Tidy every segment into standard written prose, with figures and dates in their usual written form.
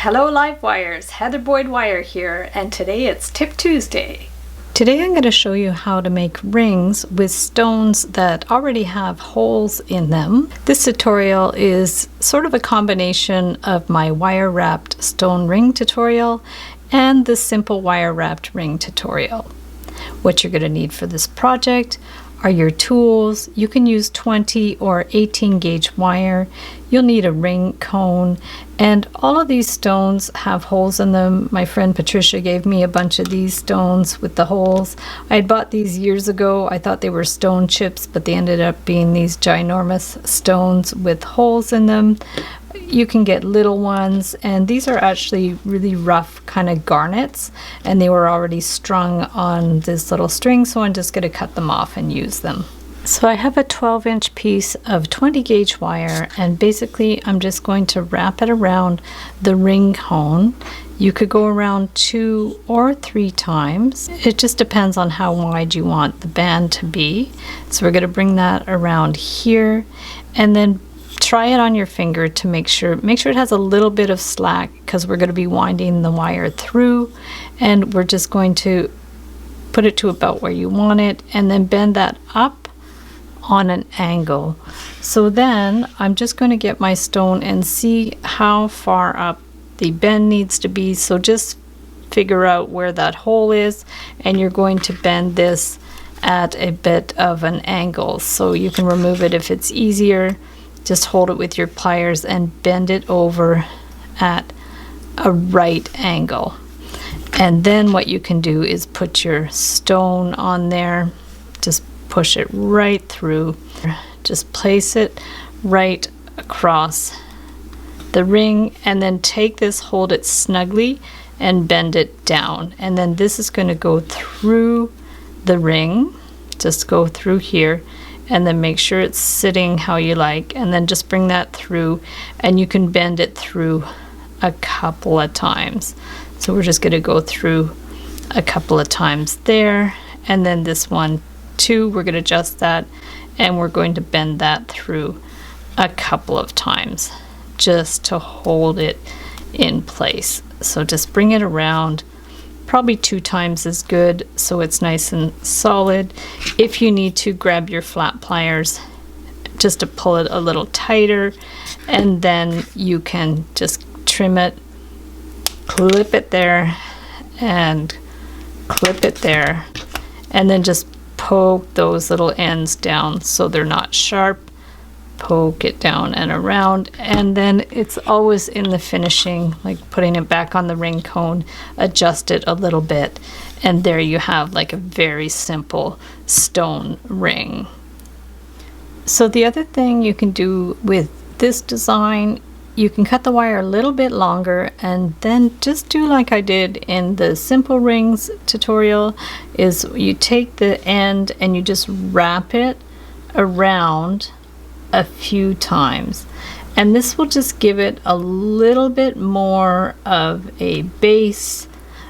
Hello live wires, Heather Boyd Wire here, and today it's Tip Tuesday. Today I'm going to show you how to make rings with stones that already have holes in them. This tutorial is sort of a combination of my wire wrapped stone ring tutorial and the simple wire wrapped ring tutorial. What you're going to need for this project are your tools. You can use 20 or 18 gauge wire. You'll need a ring cone, and all of these stones have holes in them. My friend Patricia gave me a bunch of these stones with the holes. I had bought these years ago. I thought they were stone chips, but they ended up being these ginormous stones with holes in them. You can get little ones, and these are actually really rough kind of garnets, and they were already strung on this little string, so I'm just going to cut them off and use them. So I have a 12-inch piece of 20 gauge wire, and basically I'm just going to wrap it around the ring cone. You could go around 2 or 3 times. It just depends on how wide you want the band to be. So we're going to bring that around here, and then try it on your finger to make sure it has a little bit of slack, because we're going to be winding the wire through, and we're just going to put it to about where you want it and then bend that up on an angle. So then I'm just going to get my stone and see how far up the bend needs to be. So just figure out where that hole is, and you're going to bend this at a bit of an angle. So you can remove it if it's easier. Just hold it with your pliers and bend it over at a right angle. And then what you can do is put your stone on there. Just push it right through. Just place it right across the ring, and then take this, hold it snugly, and bend it down. And then this is going to go through the ring. Just go through here, and then make sure it's sitting how you like, and then just bring that through, and you can bend it through a couple of times. So we're just going to go through a couple of times there, and then this one too, we're going to adjust that, and we're going to bend that through a couple of times just to hold it in place. So just bring it around. Probably 2 times is good, so it's nice and solid. If you need to, grab your flat pliers just to pull it a little tighter, and then you can just trim it, clip it there, and clip it there, and then just poke those little ends down so they're not sharp. Poke it down and around, and then it's always in the finishing, like putting it back on the ring cone, adjust it a little bit, and there you have like a very simple stone ring. So the other thing you can do with this design, you can cut the wire a little bit longer, and then just do like I did in the simple rings tutorial, is you take the end and you just wrap it around a few times, and this will just give it a little bit more of a base,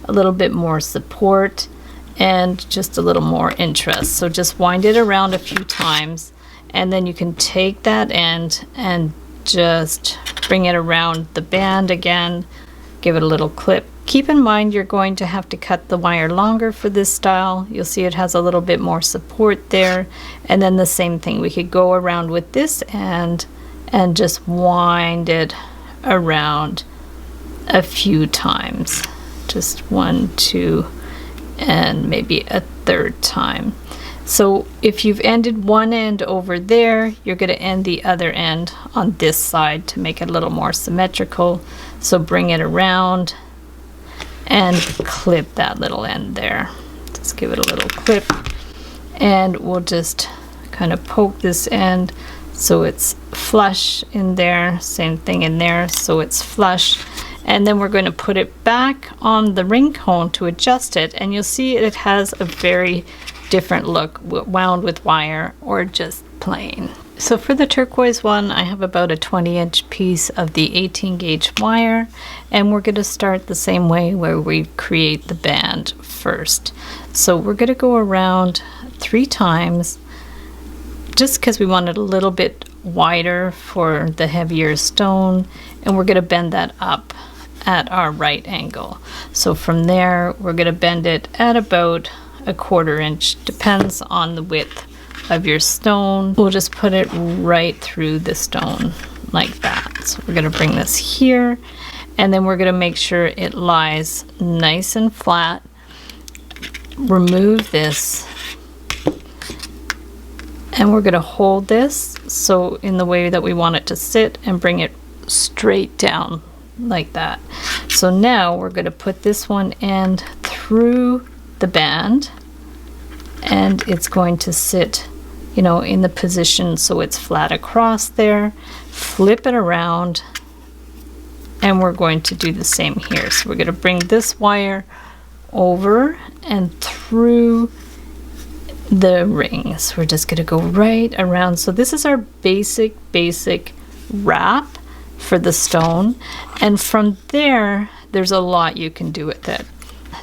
a little bit more support, and just a little more interest. So just wind it around a few times, and then you can take that end and just bring it around the band again, give it a little clip. Keep in mind you're going to have to cut the wire longer for this style. You'll see it has a little bit more support there. And then the same thing, we could go around with this end and just wind it around a few times. Just 1, 2, and maybe a 3rd time. So if you've ended one end over there, you're going to end the other end on this side to make it a little more symmetrical. So bring it around and clip that little end there. Just give it a little clip, and we'll just kind of poke this end so it's flush in there. Same thing in there, so it's flush. And then we're going to put it back on the ring cone to adjust it, and you'll see it has a very different look, wound with wire or just plain. So for the turquoise one, I have about a 20-inch piece of the 18 gauge wire, and we're going to start the same way where we create the band first. So we're going to go around 3 times, just because we want it a little bit wider for the heavier stone, and we're going to bend that up at our right angle. So from there, we're going to bend it at about 1/4 inch, depends on the width of your stone. We'll just put it right through the stone like that. So we're going to bring this here, and then we're going to make sure it lies nice and flat. Remove this, and we're going to hold this so in the way that we want it to sit and bring it straight down like that. So now we're going to put this one end through the band, and it's going to sit, you know, in the position so it's flat across there. Flip it around, and we're going to do the same here. So we're going to bring this wire over and through the rings. We're just going to go right around. So this is our basic wrap for the stone, and from there there's a lot you can do with it.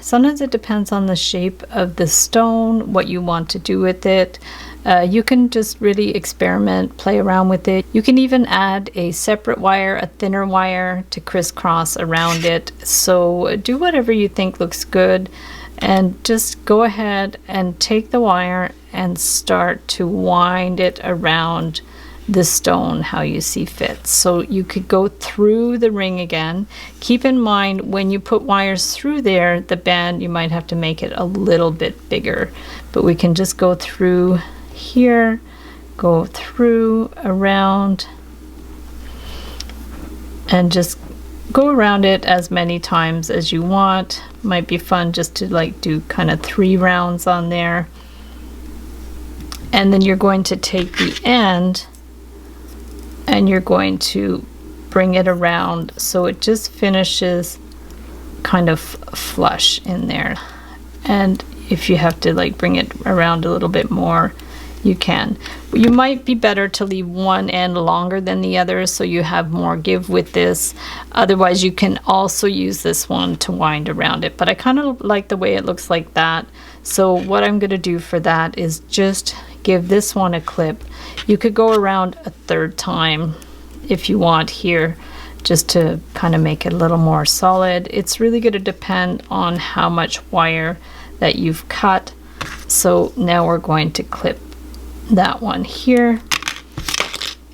Sometimes it depends on the shape of the stone, what you want to do with it. You can just really experiment, play around with it. You can even add a separate wire, a thinner wire, to crisscross around it. So do whatever you think looks good, and just go ahead and take the wire and start to wind it around the stone how you see fit. So you could go through the ring again. Keep in mind when you put wires through there, the band, you might have to make it a little bit bigger, but we can just go through here, go through, around, and just go around it as many times as you want. Might be fun just to like do kind of 3 rounds on there. And then you're going to take the end and you're going to bring it around so it just finishes kind of flush in there. And if you have to like bring it around a little bit more, you can. You might be better to leave one end longer than the other so you have more give with this. Otherwise you can also use this one to wind around it, but I kind of like the way it looks like that. So what I'm going to do for that is just give this one a clip. You could go around a 3rd time if you want here, just to kind of make it a little more solid. It's really going to depend on how much wire that you've cut. So now we're going to clip that one here,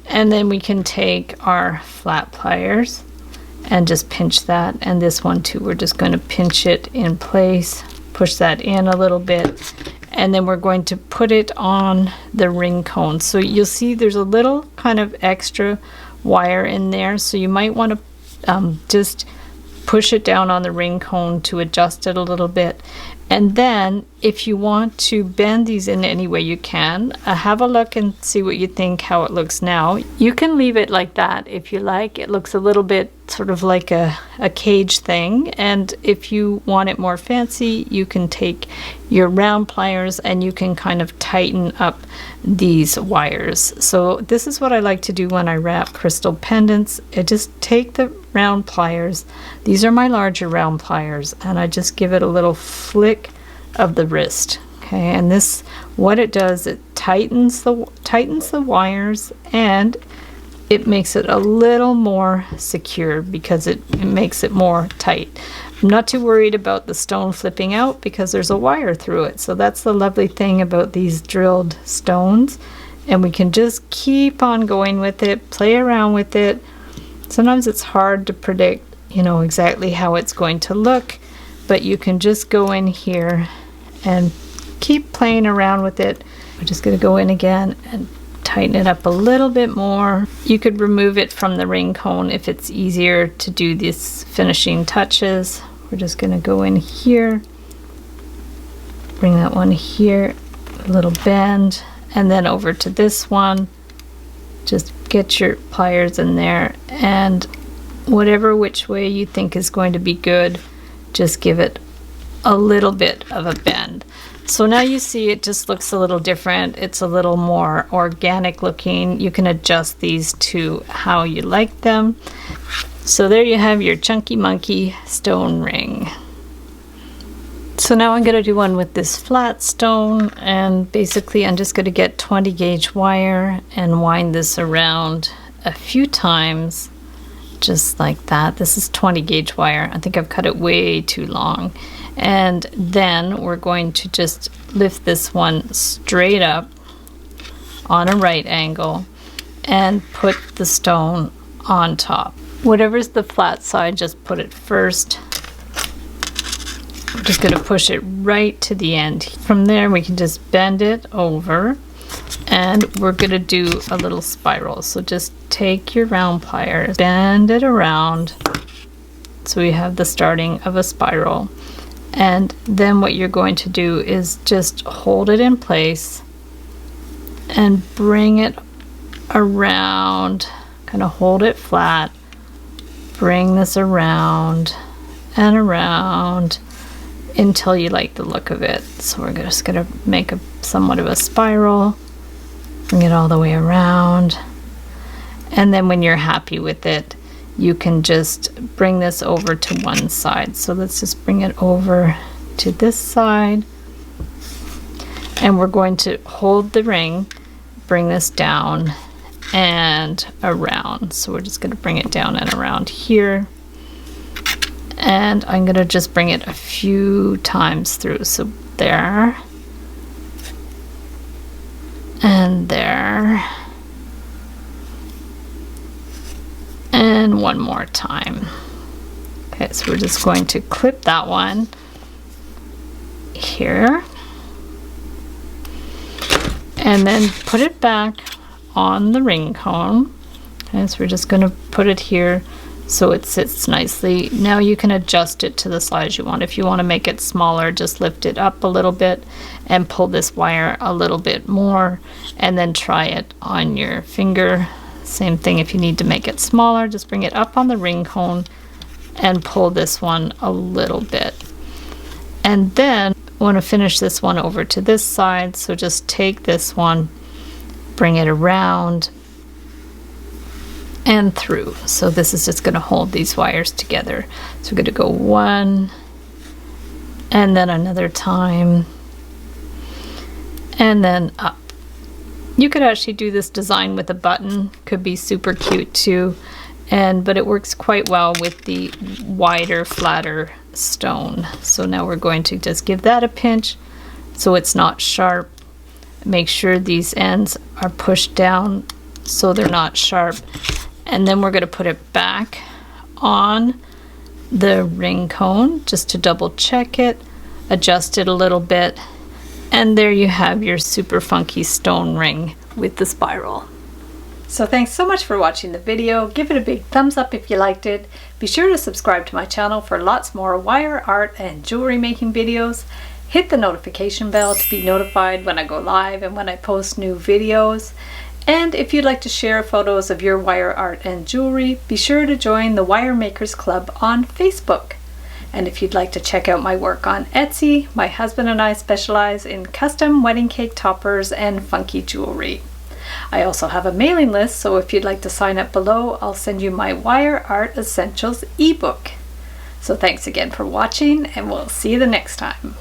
and then we can take our flat pliers and just pinch that, and this one too, we're just going to pinch it in place, push that in a little bit, and then we're going to put it on the ring cone. So you'll see there's a little kind of extra wire in there, so you might want to just push it down on the ring cone to adjust it a little bit. And then if you want to bend these in any way you can, have a look and see what you think, how it looks now. You can leave it like that if you like. It looks a little bit sort of like a cage thing. And if you want it more fancy, you can take your round pliers and you can kind of tighten up these wires. So this is what I like to do when I wrap crystal pendants. I just take the round pliers. These are my larger round pliers, and I just give it a little flick of the wrist. Okay, and this, what it does, it tightens the wires, and it makes it a little more secure because it makes it more tight. I'm not too worried about the stone flipping out because there's a wire through it. So that's the lovely thing about these drilled stones, and we can just keep on going with it, play around with it. Sometimes it's hard to predict, you know, exactly how it's going to look, but you can just go in here and keep playing around with it. We're just going to go in again and tighten it up a little bit more. You could remove it from the ring cone if it's easier to do these finishing touches. We're just going to go in here, bring that one here, a little bend, and then over to this one. Just get your pliers in there, and whatever which way you think is going to be good, just give it a little bit of a bend. So now you see it just looks a little different. It's a little more organic looking. You can adjust these to how you like them. So there you have your Chunky Monkey stone ring. So now I'm going to do one with this flat stone, and basically I'm just going to get 20 gauge wire and wind this around a few times just like that. This is 20 gauge wire. I think I've cut it way too long. And then we're going to just lift this one straight up on a right angle and put the stone on top. Whatever's the flat side, just put it first. I'm just going to push it right to the end. From there we can just bend it over, and we're going to do a little spiral. So just take your round pliers, bend it around so we have the starting of a spiral. And then what you're going to do is just hold it in place and bring it around, kind of hold it flat, bring this around and around until you like the look of it. So we're just going to make a somewhat of a spiral, bring it all the way around, and then when you're happy with it, you can just bring this over to one side. So let's just bring it over to this side, and we're going to hold the ring, bring this down and around. So we're just going to bring it down and around here, and I'm going to just bring it a few times through. So there and there, and one more time. Okay, so we're just going to clip that one here and then put it back on the ring cone. Okay, so we're just going to put it here so it sits nicely. Now you can adjust it to the size you want. If you want to make it smaller, just lift it up a little bit and pull this wire a little bit more, and then try it on your finger. Same thing, if you need to make it smaller, just bring it up on the ring cone and pull this one a little bit. And then I want to finish this one over to this side, so just take this one, bring it around and through. So this is just going to hold these wires together. So we're going to go one and then another time and then up. You could actually do this design with a button, could be super cute too, but it works quite well with the wider, flatter stone. So now we're going to just give that a pinch so it's not sharp. Make sure these ends are pushed down so they're not sharp, and then we're going to put it back on the ring cone just to double check it, adjust it a little bit, and there you have your super funky stone ring with the spiral. So thanks so much for watching the video. Give it a big thumbs up if you liked it. Be sure to subscribe to my channel for lots more wire art and jewelry making videos. Hit the notification bell to be notified when I go live and when I post new videos. And if you'd like to share photos of your wire art and jewelry, be sure to join the Wire Makers Club on Facebook. And if you'd like to check out my work on Etsy, my husband and I specialize in custom wedding cake toppers and funky jewelry. I also have a mailing list, so if you'd like to sign up below, I'll send you my Wire Art Essentials ebook. So thanks again for watching, and we'll see you the next time.